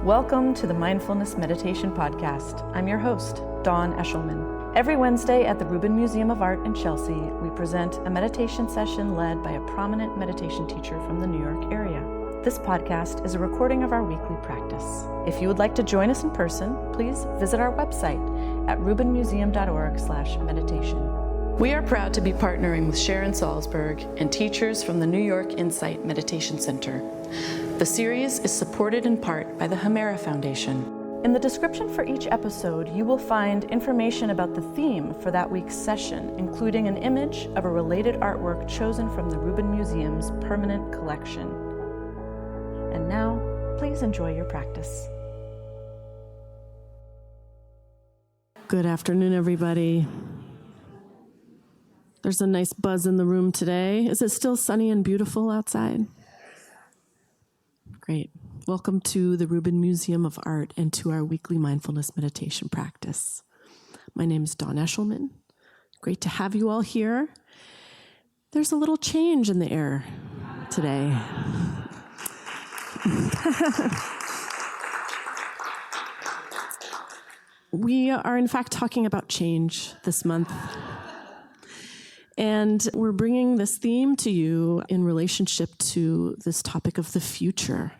Welcome to the Mindfulness Meditation Podcast. I'm your host, Dawn Eshelman. Every Wednesday at the Rubin Museum of Art in Chelsea, we present a meditation session led by a prominent meditation teacher from the New York area. This podcast is a recording of our weekly practice. If you would like to join us in person, please visit our website at rubinmuseum.org/meditation. We are proud to be partnering with Sharon Salzberg and teachers from the New York Insight Meditation Center. The series is supported in part by the Hemera Foundation. In the description for each episode, you will find information about the theme for that week's session, including an image of a related artwork chosen from the Rubin Museum's permanent collection. And now, please enjoy your practice. Good afternoon, everybody. There's a nice buzz in the room today. Is it still sunny and beautiful outside? Great. Welcome to the Rubin Museum of Art and to our weekly mindfulness meditation practice. My name is Dawn Eshelman. Great to have you all here. There's a little change in the air today. We are, in fact, talking about change this month. And we're bringing this theme to you in relationship to this topic of the future.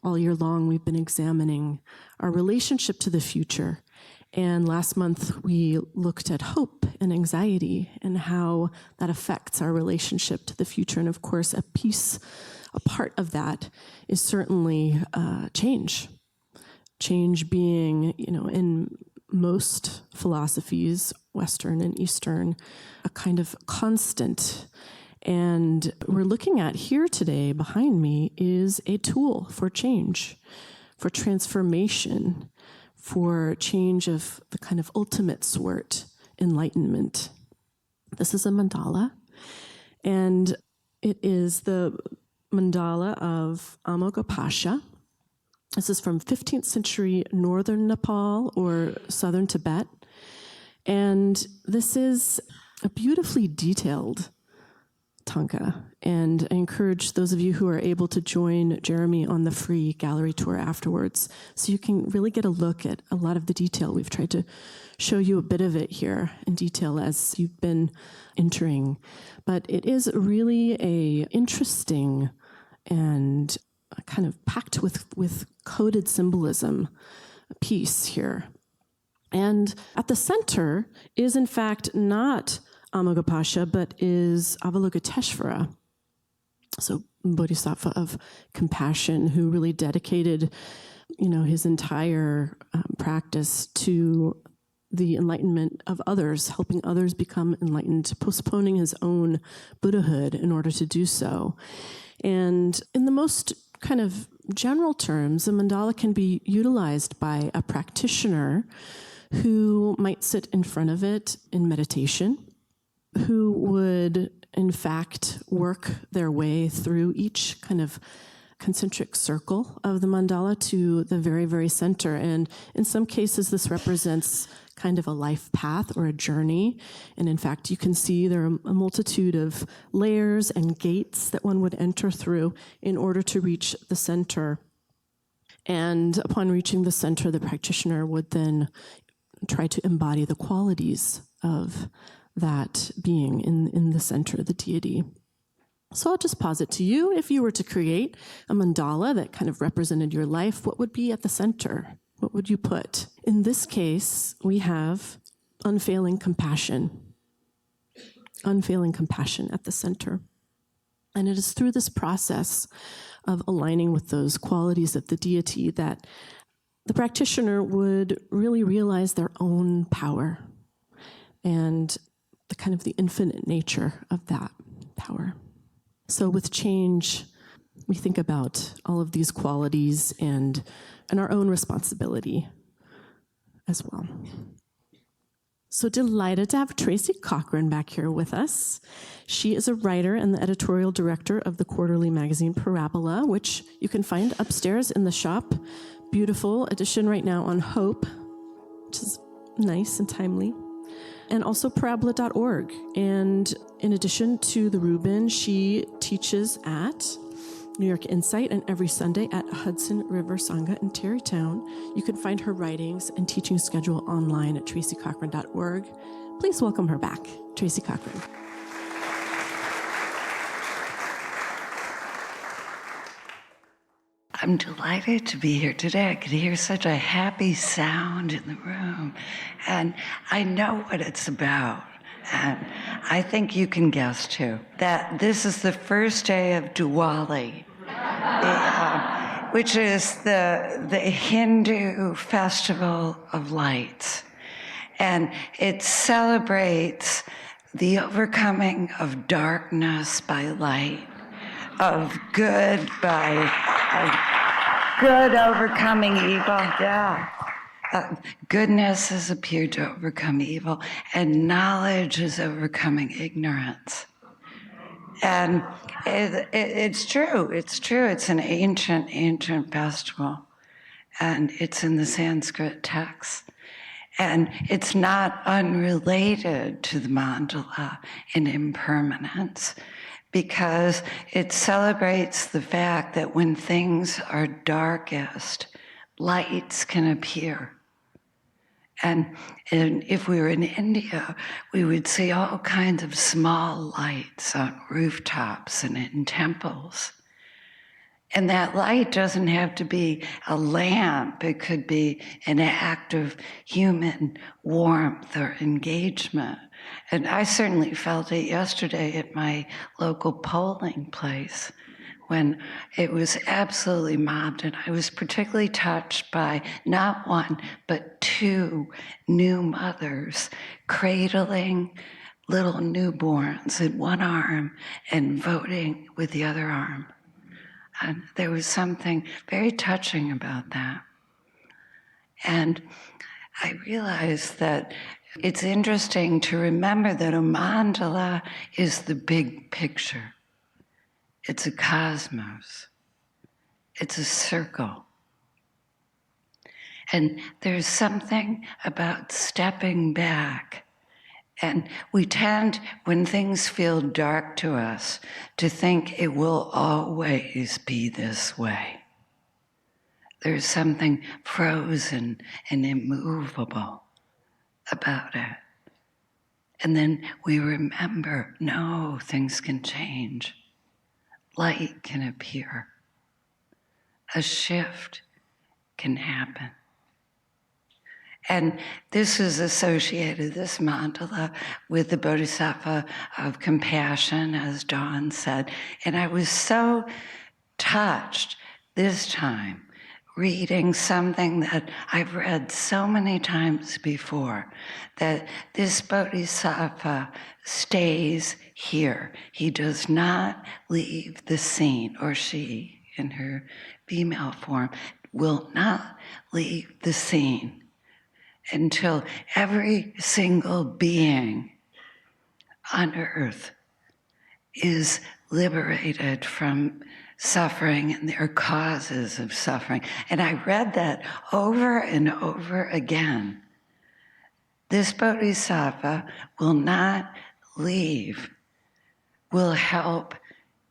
All year long, we've been examining our relationship to the future. And last month, we looked at hope and anxiety and how that affects our relationship to the future. And of course, a part of that is certainly change. Change being, in most philosophies, Western and Eastern, a kind of constant. And we're looking at here today behind me is a tool for change, for transformation, for change of the kind of ultimate sort, enlightenment. This is a mandala, and it is the mandala of Amoghapasha. This is from 15th century northern Nepal or southern Tibet. And this is a beautifully detailed tanka. And I encourage those of you who are able to join Jeremy on the free gallery tour afterwards so you can really get a look at a lot of the detail. We've tried to show you a bit of it here in detail as you've been entering. But it is really a interesting and kind of packed with coded symbolism piece here. And at the center is, in fact, not Amoghapasha, but is Avalokiteshvara, so Bodhisattva of compassion, who really dedicated, his entire practice to the enlightenment of others, helping others become enlightened, postponing his own Buddhahood in order to do so. And in the most kind of general terms, a mandala can be utilized by a practitioner who might sit in front of it in meditation, who would, in fact, work their way through each kind of concentric circle of the mandala to the very, very center. And in some cases, this represents kind of a life path or a journey. And in fact, you can see there are a multitude of layers and gates that one would enter through in order to reach the center. And upon reaching the center, the practitioner would then try to embody the qualities of that being in the center, the deity. So I'll just posit to you, if you were to create a mandala that kind of represented your life, what would be at the center? What would you put? In this case, we have unfailing compassion. Unfailing compassion at the center. And it is through this process of aligning with those qualities of the deity that the practitioner would really realize their own power and the kind of the infinite nature of that power. So with change, we think about all of these qualities and our own responsibility as well. So delighted to have Tracy Cochran back here with us. She is a writer and the editorial director of the quarterly magazine Parabola, which you can find upstairs in the shop. Beautiful edition right now on hope, which is nice and timely. And also parabola.org. And in addition to the Rubin, she teaches at New York Insight, and every Sunday at Hudson River Sangha in Tarrytown. You can find her writings and teaching schedule online at tracycochran.org. Please welcome her back, Tracy Cochran. I'm delighted to be here today. I could hear such a happy sound in the room, and I know what it's about. And I think you can guess too that this is the first day of Diwali, which is the Hindu festival of lights. And it celebrates the overcoming of darkness by light, of good overcoming evil. Yeah. Goodness has appeared to overcome evil, and knowledge is overcoming ignorance. And it's true. It's true. It's an ancient festival, and it's in the Sanskrit text. And it's not unrelated to the mandala in impermanence, because it celebrates the fact that when things are darkest, lights can appear. And if we were in India, we would see all kinds of small lights on rooftops and in temples. And that light doesn't have to be a lamp. It could be an act of human warmth or engagement. And I certainly felt it yesterday at my local polling place when it was absolutely mobbed. And I was particularly touched by not one, but two new mothers cradling little newborns in one arm and voting with the other arm. And there was something very touching about that. And I realized that it's interesting to remember that a mandala is the big picture. It's a cosmos. It's a circle. And there's something about stepping back. And we tend, when things feel dark to us, to think it will always be this way. There's something frozen and immovable about it. And then we remember, no, things can change. Light can appear. A shift can happen. And this is associated, this mandala, with the Bodhisattva of compassion, as Dawn said. And I was so touched this time reading something that I've read so many times before, that this Bodhisattva stays here. He does not leave the scene, or she, in her female form, will not leave the scene until every single being on earth is liberated from suffering and their causes of suffering. And I read that over and over again. This Bodhisattva will not leave, will help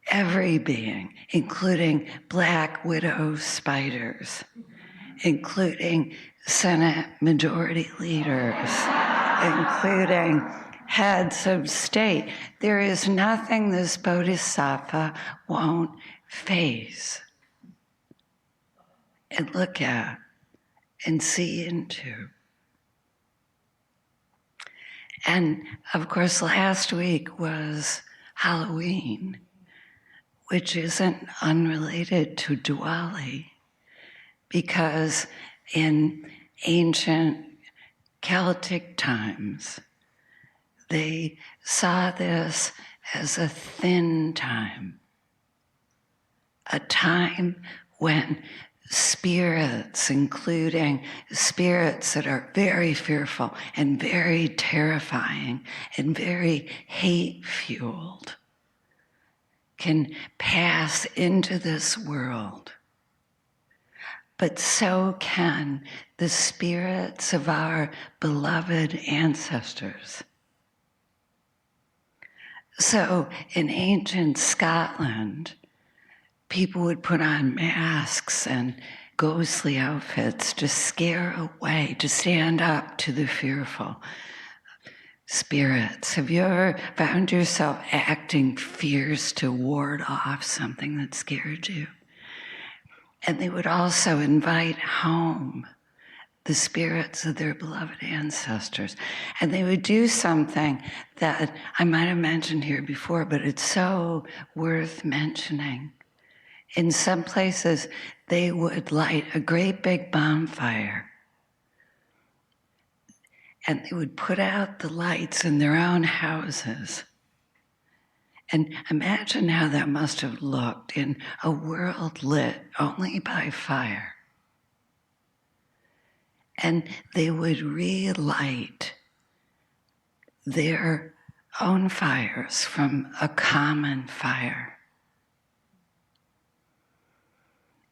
every being, including black widow spiders, including Senate majority leaders, including heads of state. There is nothing this Bodhisattva won't face and look at and see into. And of course, last week was Halloween, which isn't unrelated to Diwali, because in ancient Celtic times, they saw this as a thin time, a time when spirits, including spirits that are very fearful and very terrifying and very hate-fueled, can pass into this world. But so can the spirits of our beloved ancestors. So in ancient Scotland, people would put on masks and ghostly outfits to scare away, to stand up to the fearful spirits. Have you ever found yourself acting fierce to ward off something that scared you? And they would also invite home the spirits of their beloved ancestors. And they would do something that I might have mentioned here before, but it's so worth mentioning. In some places, they would light a great big bonfire, and they would put out the lights in their own houses. And imagine how that must have looked in a world lit only by fire. And they would relight their own fires from a common fire.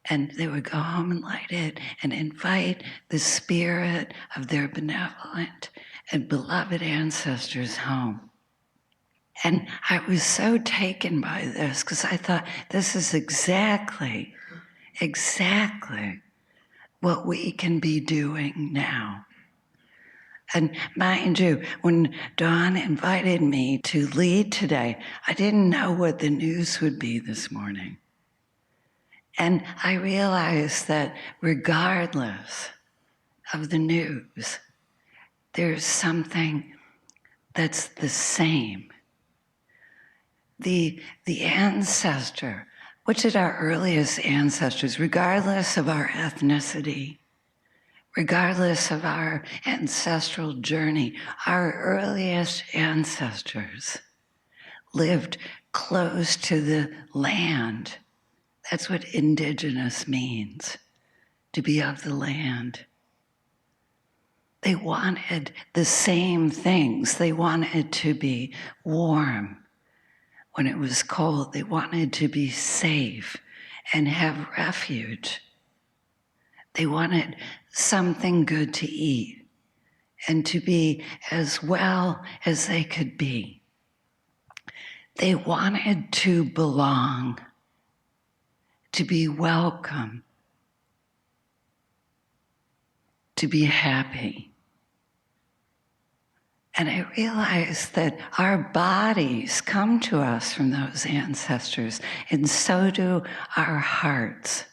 And they would go home and light it and invite the spirit of their benevolent and beloved ancestors home. And I was so taken by this because I thought, this is exactly what we can be doing now. And mind you, when Dawn invited me to lead today, I didn't know what the news would be this morning. And I realized that regardless of the news, there's something that's the same. The ancestor, which is our earliest ancestors, regardless of our ethnicity, regardless of our ancestral journey, our earliest ancestors lived close to the land. That's what indigenous means, to be of the land. They wanted the same things. They wanted to be warm when it was cold. They wanted to be safe and have refuge. They wanted something good to eat and to be as well as they could be. They wanted to belong, to be welcome, to be happy. And I realized that our bodies come to us from those ancestors, and so do our hearts.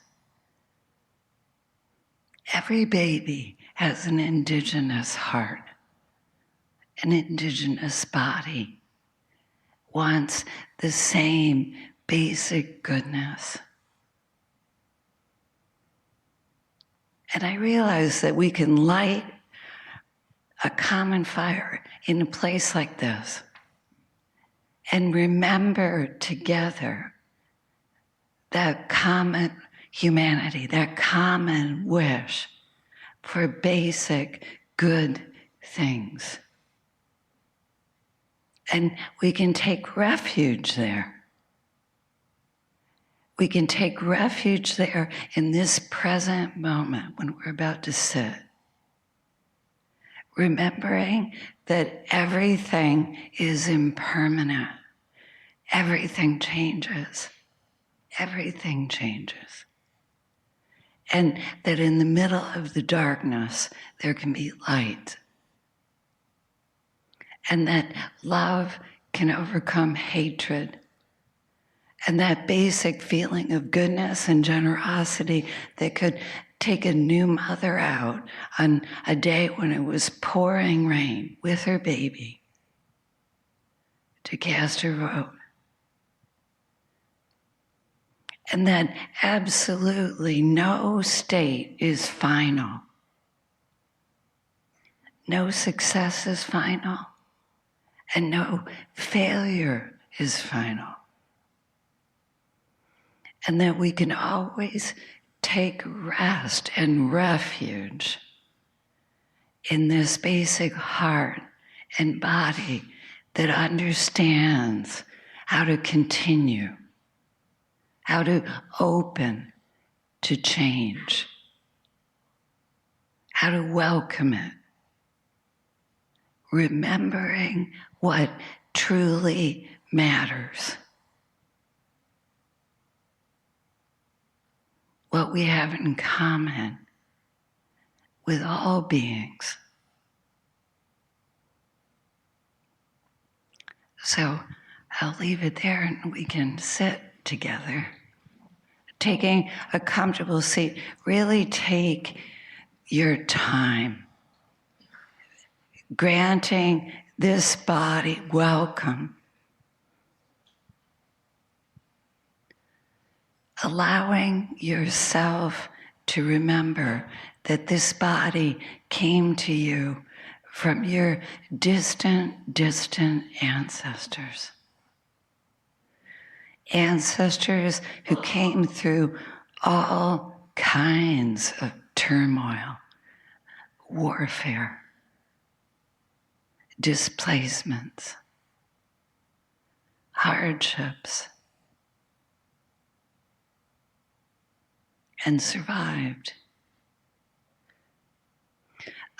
Every baby has an indigenous heart, an indigenous body, wants the same basic goodness. And I realized that we can light a common fire in a place like this and remember together that common humanity, that common wish for basic good things. And we can take refuge there. We can take refuge there in this present moment when we're about to sit, remembering that everything is impermanent. Everything changes. Everything changes. And that in the middle of the darkness, there can be light. And that love can overcome hatred. And that basic feeling of goodness and generosity that could take a new mother out on a day when it was pouring rain with her baby to cast her vote. And that absolutely no state is final. No success is final, and no failure is final. And that we can always take rest and refuge in this basic heart and body that understands how to continue, how to open to change, how to welcome it, remembering what truly matters. what we have in common with all beings. So I'll leave it there and we can sit together. Taking a comfortable seat, really take your time. Granting this body welcome. Allowing yourself to remember that this body came to you from your distant ancestors. Ancestors who came through all kinds of turmoil, warfare, displacements, hardships, and survived.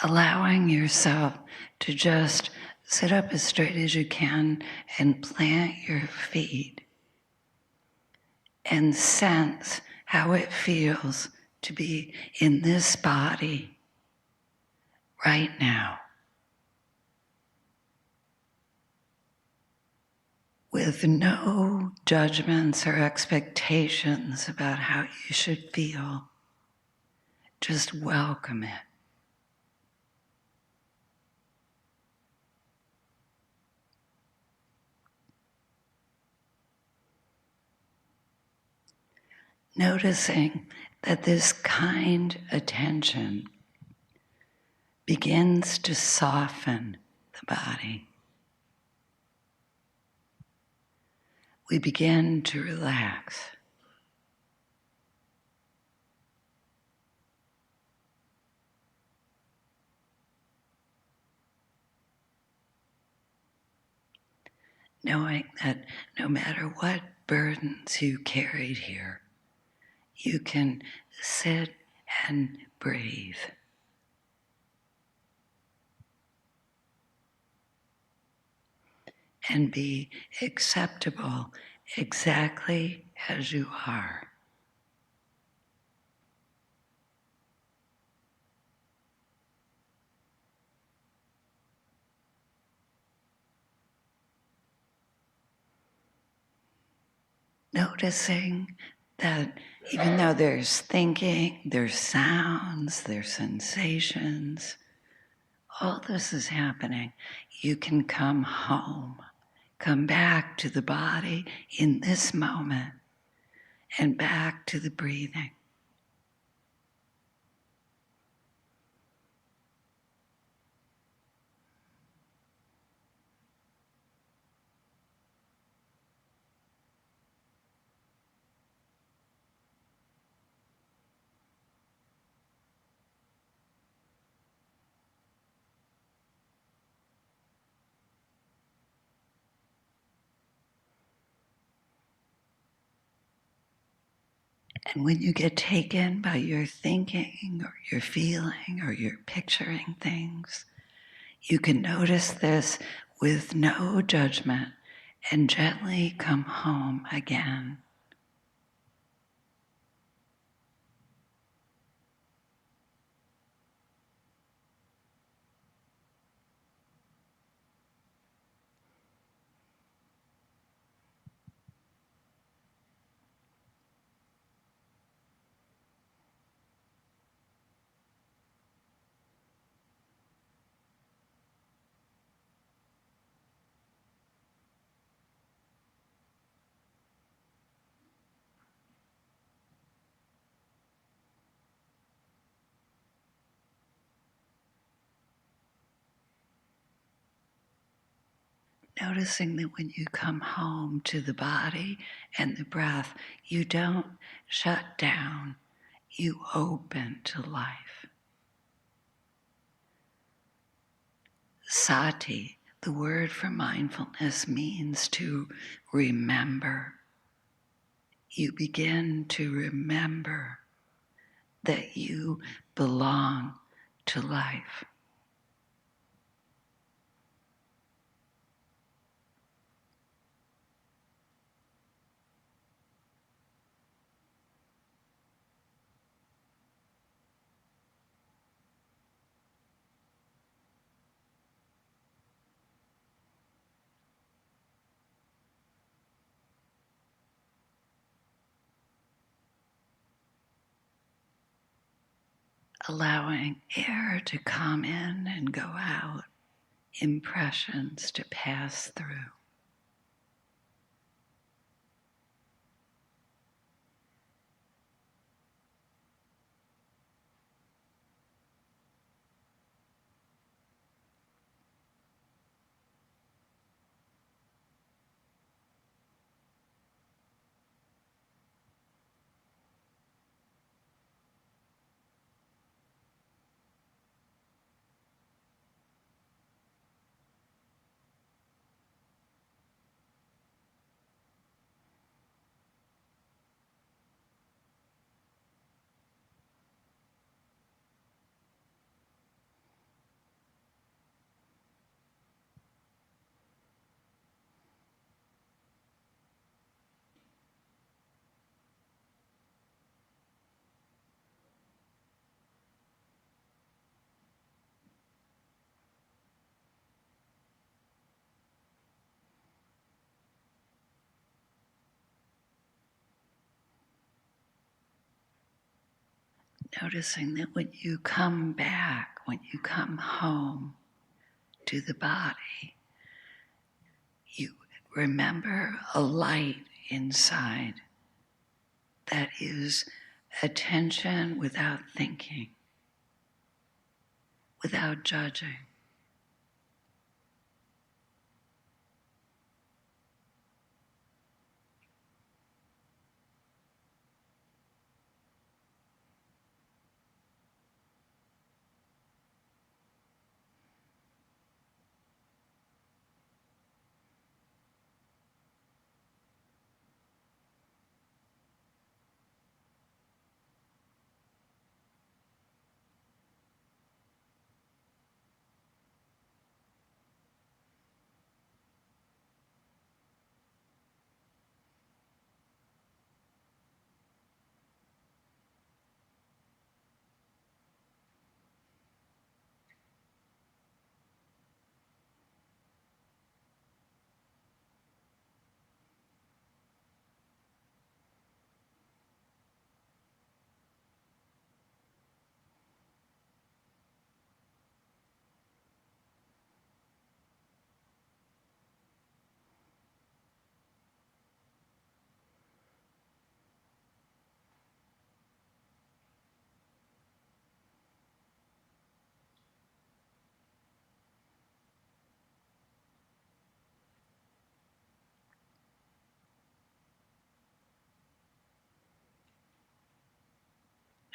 Allowing yourself to just sit up as straight as you can and plant your feet and sense how it feels to be in this body right now, with no judgments or expectations about how you should feel. Just welcome it. Noticing that this kind attention begins to soften the body. We begin to relax. Knowing that no matter what burdens you carried here, you can sit and breathe. And be acceptable exactly as you are. Noticing that even though there's thinking, there's sounds, there's sensations, all this is happening, you can come home, come back to the body in this moment, and back to the breathing. And when you get taken by your thinking or your feeling or your picturing things, you can notice this with no judgment and gently come home again. Noticing that when you come home to the body and the breath, you don't shut down, you open to life. Sati, the word for mindfulness, means to remember. You begin to remember that you belong to life. allowing air to come in and go out, impressions to pass through. Noticing that when you come back, when you come home to the body, you remember a light inside that is attention without thinking, without judging.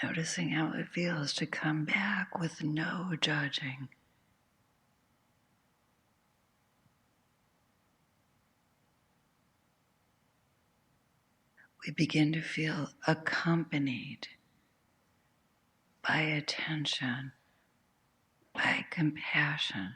Noticing how it feels to come back with no judging. We begin to feel accompanied by attention, by compassion.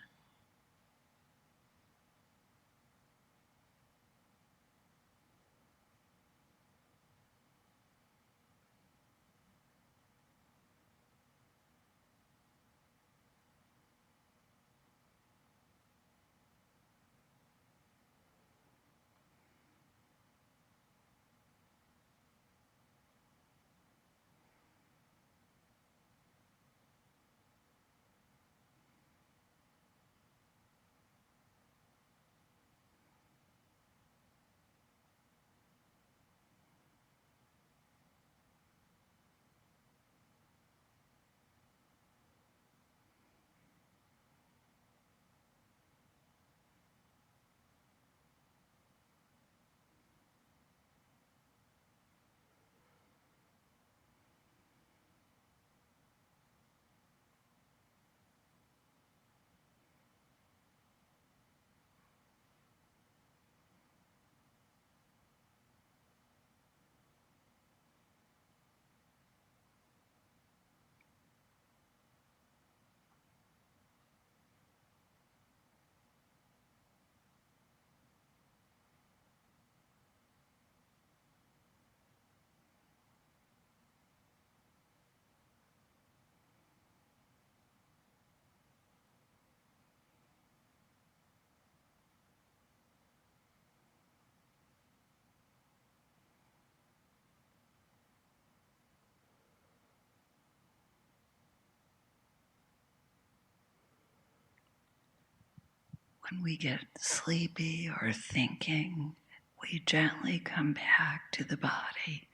When we get sleepy or thinking, we gently come back to the body,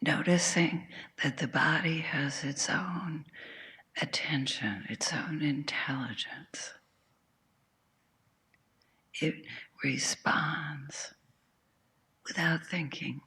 noticing that the body has its own attention, its own intelligence. It responds without thinking.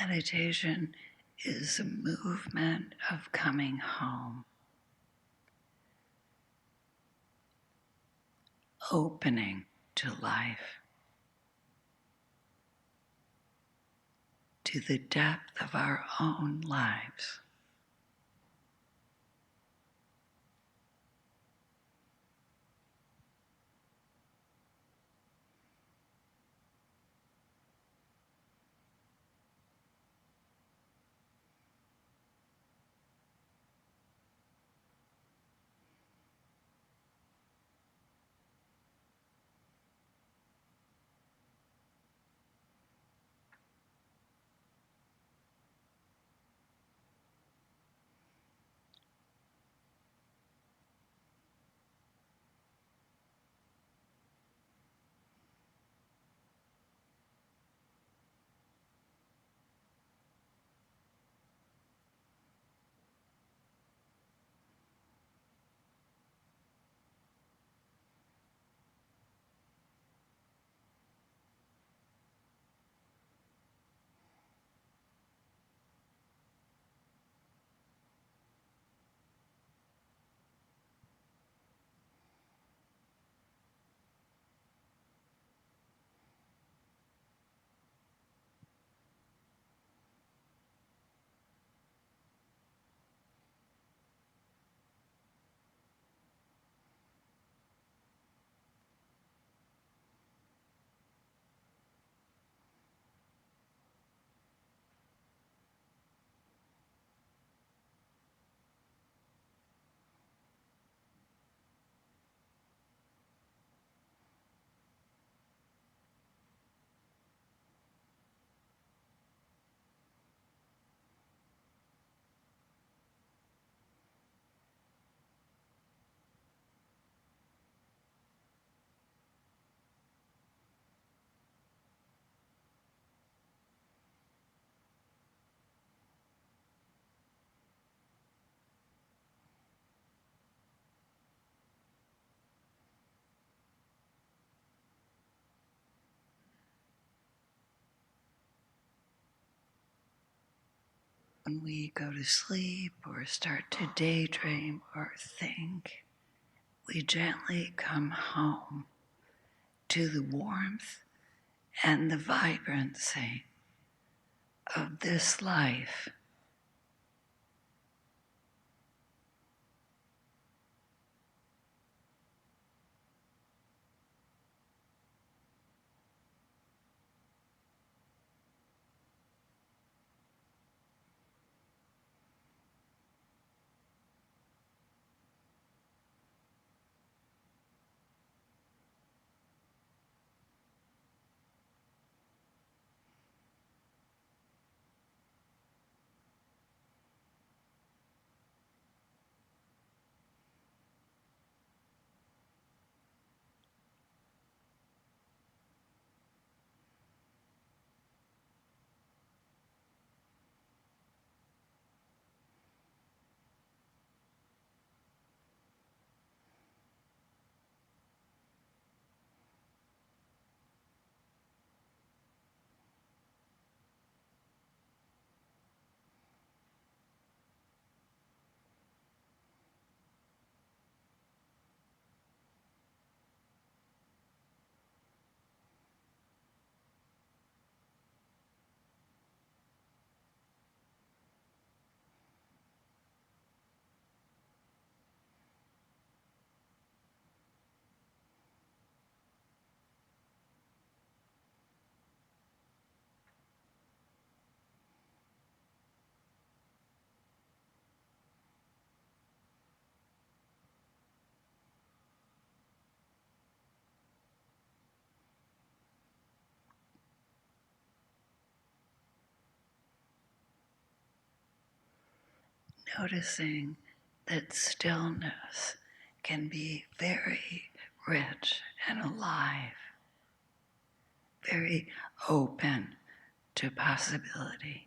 Meditation is a movement of coming home, opening to life, to the depth of our own lives. When we go to sleep or start to daydream or think, we gently come home to the warmth and the vibrancy of this life. noticing that stillness can be very rich and alive, very open to possibility.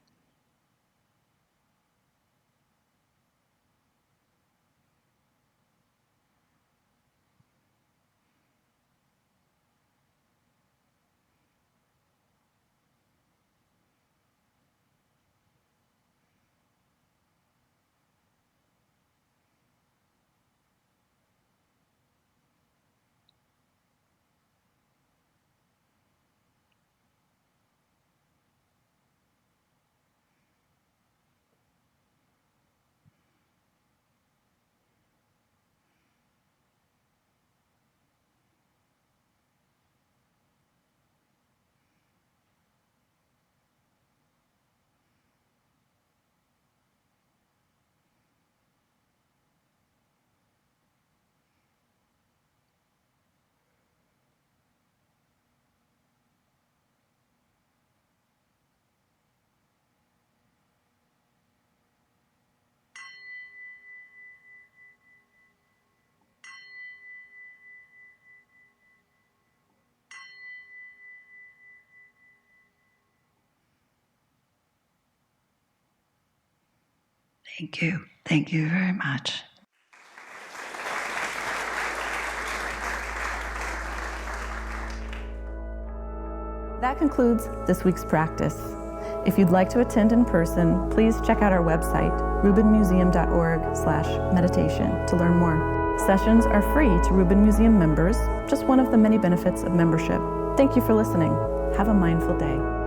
Thank you. Thank you very much. That concludes this week's practice. If you'd like to attend in person, please check out our website, rubinmuseum.org/meditation, to learn more. Sessions are free to Rubin Museum members, just one of the many benefits of membership. Thank you for listening. Have a mindful day.